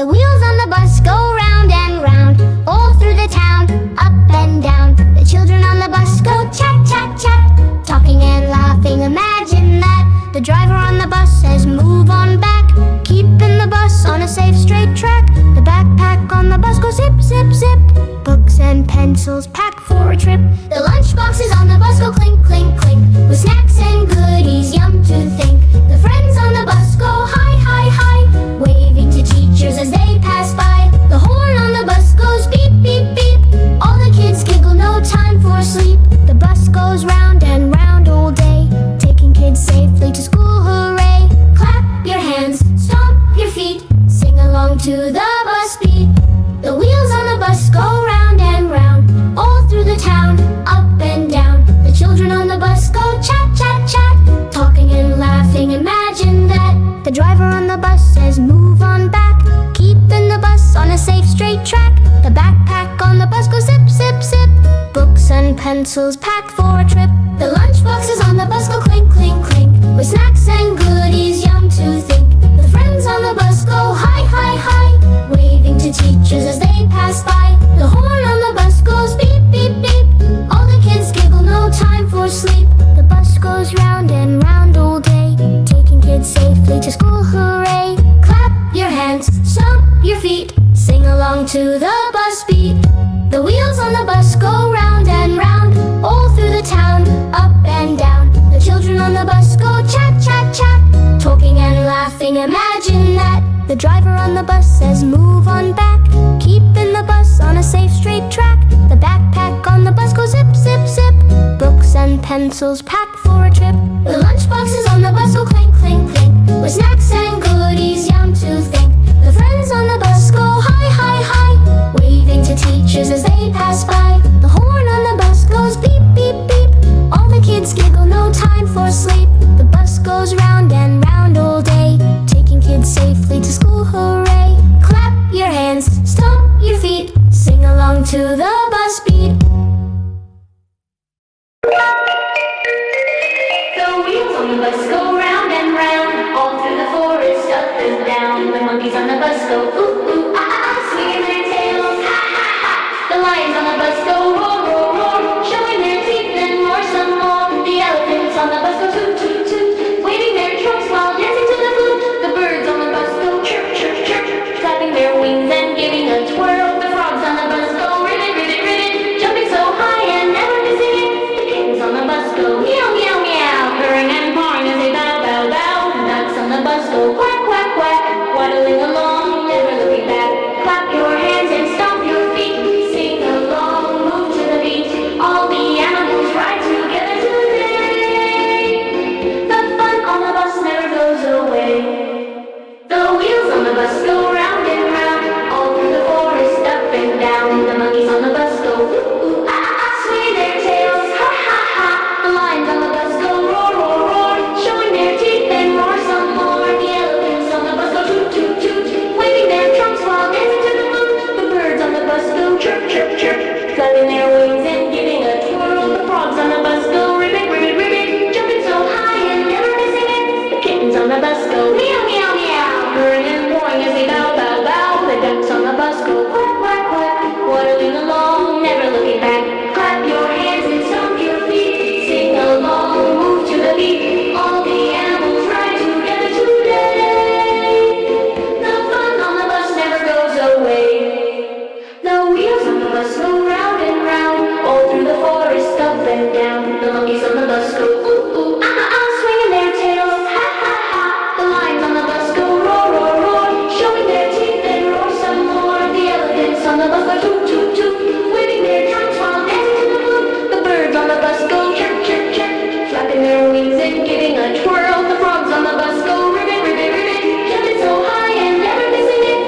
The wheels on the bus go round and round, all through the town, up and down. The children on the bus go chat, chat, chat, talking and laughing. Imagine that. The driver on the bus says, move on back, keeping the bus on a safe, straight track. The backpack on the bus goes zip, zip, zip. Books and pencils packed for a trip. The lunch boxes on the bus go clink, clink, clink, with snacks and goodies, yum to think. The friends on the bus go hi, hi, hi, waving to teachers as they pass by. The horn on the bus goes beep, beep, beep. All the kids giggle, no time for sleep. The bus goes round and round all day, taking kids safely to school, hooray. Clap your hands, stomp your feet, sing along to the bus beat. The wheels on the bus go round and round, all through the town, up and down. The children on the bus go chat, chat, chat, talking and laughing. Imagine that. The driver on the bus says, move on back, keeping the bus on a safe, straight track. The backpack on the bus goes zip, zip, zip. Books and pencils packed for a trip. The lunch boxes on the bus go clink, clink, clink, with snacks and goodies, yum to think. The friends on the bus go hi, hi, hi, waving to teachers as they pass by. The horn on the bus goes beep, beep, beep. All the kids giggle, no time for sleep. The bus goes round and round all day, taking kids safely to school, hooray. Clap your hands, stomp your feet, sing along to the bus beat. The wheels on the bus go round and round, all through the town, up and down. The children on the bus go chat, chat, chat, talking and laughing. Imagine that. The driver on the bus says, move on back, keeping the bus on a safe, straight track. The backpack on the bus goes zip, zip, zip. Books and pencils packed for a trip. The lunch boxes on the bus go clink, clink, clink, with snacks and goodies, yum to think. The friends on the bus go hi, hi, hi, waving to teachers as they pass by. The horn on the bus goes beep, beep, beep. All the kids giggle, no time for sleep. The bus goes round and round all day, taking kids safely to school, hooray. Clap your hands, stomp your feet, sing along to the bus beat. The wheels on the bus go round and round, all through the forest, up and down. The monkeys on the bus go ooh, ooh, ah, ah, ah, swinging their tails, ha, ha, ha. The lions on the bus go roar, roar, roar, showing their teeth and roar some more. The elephants on the bus go toot, toot, toot, waving their trunks while dancing to the flute. The birds on the bus go chirp, chirp, chirp, clapping their wings and giving a twirl. The frogs on the bus go ribbit, ribbit, ribbit, jumping so high and never missing it. The kittens on the bus go meow, meow, meow, purring and pawing as they bow, bow, bow. The ducks on the bus go quack, quack, quack, waddling along, never looking back. Clap your hands and stomp your feet, sing along, move to the beat. All the animals ride together today. The fun on the bus never goes away. The wheels on the bus go round and round, all through the forest, up and down. The monkeys on the bus go ooh, ooh, ah, ah, ah, swinging their tails, ha, ha, ha. The lions on the bus go roar, roar, roar, showing their teeth and roar some more. The elephants on the bus go toot, toot, toot, waving their trunks while dancing to the flute. The birds on the bus go chirp, chirp, chirp, flapping their wings and giving a twirl. The frogs on the bus go ribbit, ribbit, ribbit, jumping so high and never missing it. The kittens on the bus go meow, meow, meow, purring and pawing as they bow, bow, bow. The ducks on the bus go quack, quack, quack, waddling along, never looking back. Clap your hands and stomp your feet, sing along, move to the beat. All the animals ride together today. The fun on the bus never goes away. The wheels on the bus go round and round, all through the forest, up and down. The monkeys on the bus go ooh, ooh, ah, ah, ah, swinging their tails, ha, ha, ha. The lions on the bus go roar, roar, roar, showing their teeth and roar some more. The elephants on the bus go toot, toot, toot, waving their trunks while dancing to the flute. The birds on the bus go chirp, chirp, chirp, flapping their wings and giving a twirl. The frogs on the bus go ribbit, ribbit, ribbit, jumping so high and never missing it.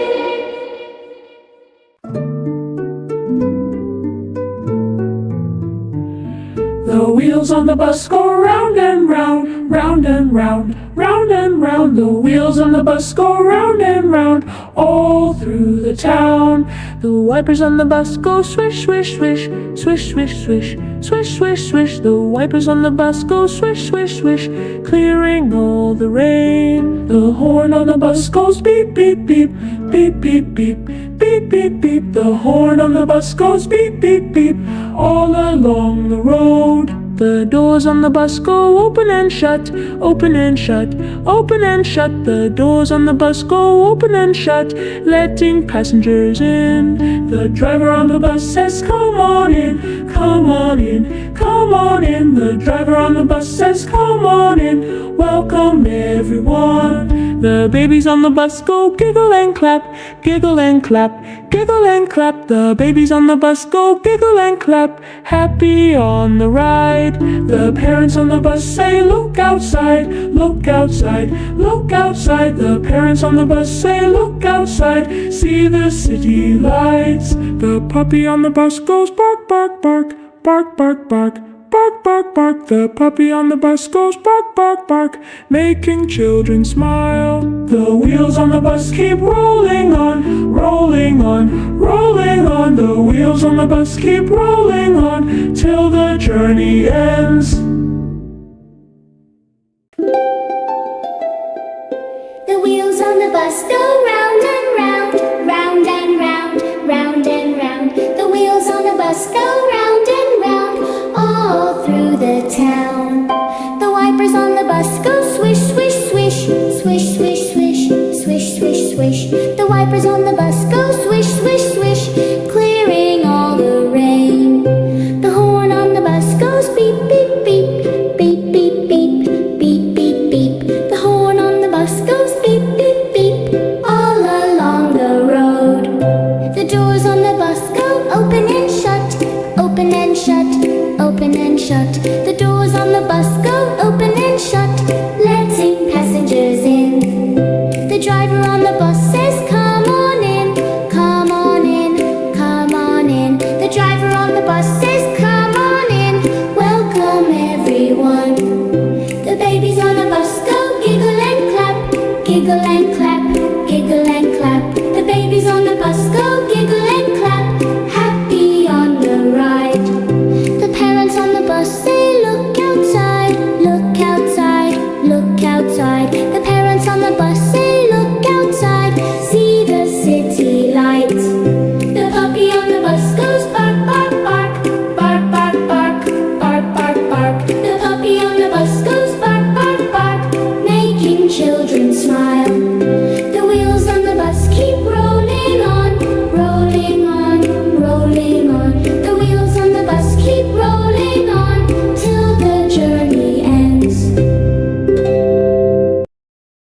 The wheels on the bus go round and round, round and round, round and round. The wheels on the bus go round and round, all through the the town. The wipers on the bus go swish, swish, swish, swish, swish, swish, swish, swish, swish. The wipers on the bus go swish, swish, swish, clearing all the rain. The horn on the bus goes beep, beep, beep, beep, beep, beep, beep, beep, beep. The horn on the bus goes beep, beep, beep, all along the road. The doors on the bus go open and shut, open and shut, open and shut. The doors on the bus go open and shut, letting passengers in. The driver on the bus says, come on in, come on in, come on in. The driver on the bus says, come on in, welcome everyone. The babies on the bus go giggle and clap, giggle and clap, giggle and clap. The babies on the bus go giggle and clap, happy on the ride. The parents on the bus say, look outside, look outside, look outside. The parents on the bus say, look outside, see the city lights. The puppy on the bus goes bark, bark, bark, bark, bark, bark, bark, bark, bark. The puppy on the bus goes bark, bark, bark, making children smile. The wheels on the bus keep rolling on, rolling on, rolling on. The wheels on the bus keep rolling on till the journey ends. The wheels on the bus go round and round, round and round, round and round. The wheels on the bus go round and round, all through the town. The wipers on the bus go swish, swish, swish, swish, swish, swish, swish, swish, swish. The wipers on the bus go